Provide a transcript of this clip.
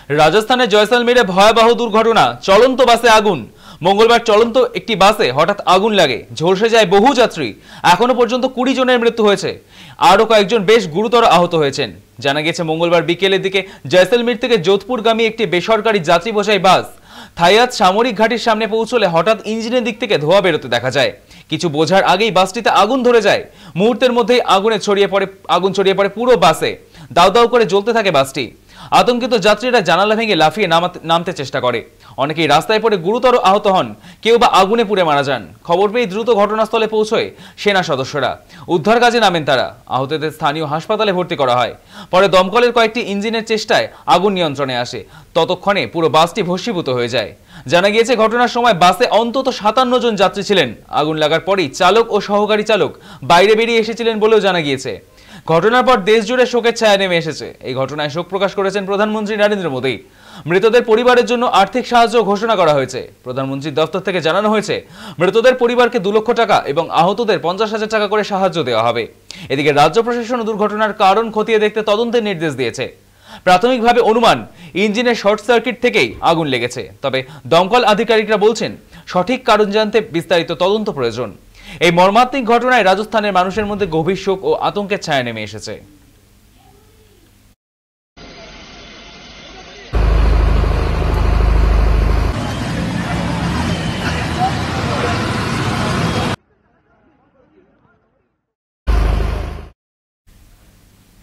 রাজস্থানের জয়সালমীরে ভয়াবহ দুর্ঘটনা, চলন্ত বাসে আগুন। মঙ্গলবার চলন্ত একটি বাসে হঠাৎ আগুন লাগে, ঝলসে যায় বহু যাত্রী। এখনো পর্যন্ত 20 জনের মৃত্যু হয়েছে, আরো কয়েকজন বেশ গুরুতর আহত হয়েছেন। জানা গেছে মঙ্গলবার বিকেলের দিকে জয়সালমীর থেকে যোধপুরগামী একটি বেসরকারি যাত্রী বোঝাই বাস থাইয়াত সামরিক ঘাটির সামনে পৌঁছলে হঠাৎ ইঞ্জিনের দিক থেকে ধোঁয়া বেরোতে দেখা যায়। কিছু বোঝার আগেই বাসটিতে আগুন ধরে যায়। মুহূর্তের মধ্যেই আগুন ছড়িয়ে পড়ে পুরো বাসে। দাউ দাউ করে জ্বলতে থাকে বাসটি। আতঙ্কিত যাত্রীরা জানালা ভেঙে লাফিয়ে নামতে চেষ্টা করে। অনেকেই রাস্তায় পড়ে গুরুতর আহত হন, কেউ বা আগুনে পুড়ে মারা যান। খবর পেয়ে দ্রুত ঘটনাস্থলে পৌঁছয় সেনা সদস্যরা। উদ্ধার কাজে নামেন তারা। আহতদের স্থানীয় হাসপাতালে ভর্তি করা হয়। পরে দমকলের কয়েকটি ইঞ্জিনের চেষ্টায় আগুন নিয়ন্ত্রণে আসে। ততক্ষণে পুরো বাসটি ভস্মীভূত হয়ে যায়। জানা গিয়েছে ঘটনার সময় বাসে অন্তত 57 জন যাত্রী ছিলেন। আগুন লাগার পরই চালক ও সহকারী চালক বাইরে বেরিয়ে এসেছিলেন বলেও জানা গিয়েছে। ঘটনার পর দেশ জুড়ে শোকের ছায়া নেমে এসেছে। এই ঘটনায় শোক প্রকাশ করেছেন প্রধানমন্ত্রী নরেন্দ্র মোদী। মৃতদের পরিবারের জন্য আর্থিক সাহায্য ঘোষণা করা হয়েছে। প্রধানমন্ত্রীর দপ্তর থেকে জানানো হয়েছে, মৃতদের পরিবারকে 2 লক্ষ টাকা এবং আহতদের 50,000 টাকা করে সাহায্য দেওয়া হবে। এদিকে রাজ্য প্রশাসন দুর্ঘটনার কারণ খতিয়ে দেখতে তদন্তের নির্দেশ দিয়েছে। প্রাথমিকভাবে অনুমান ইঞ্জিনের শর্ট সার্কিট থেকেই আগুন লেগেছে, তবে দমকল আধিকারিকরা বলছেন সঠিক কারণ জানতে বিস্তারিত তদন্ত প্রয়োজন। এই মর্মান্তিক ঘটনায় রাজস্থানের মানুষের মধ্যে গভীর শোক ও আতঙ্কের ছায়া নেমে এসেছে।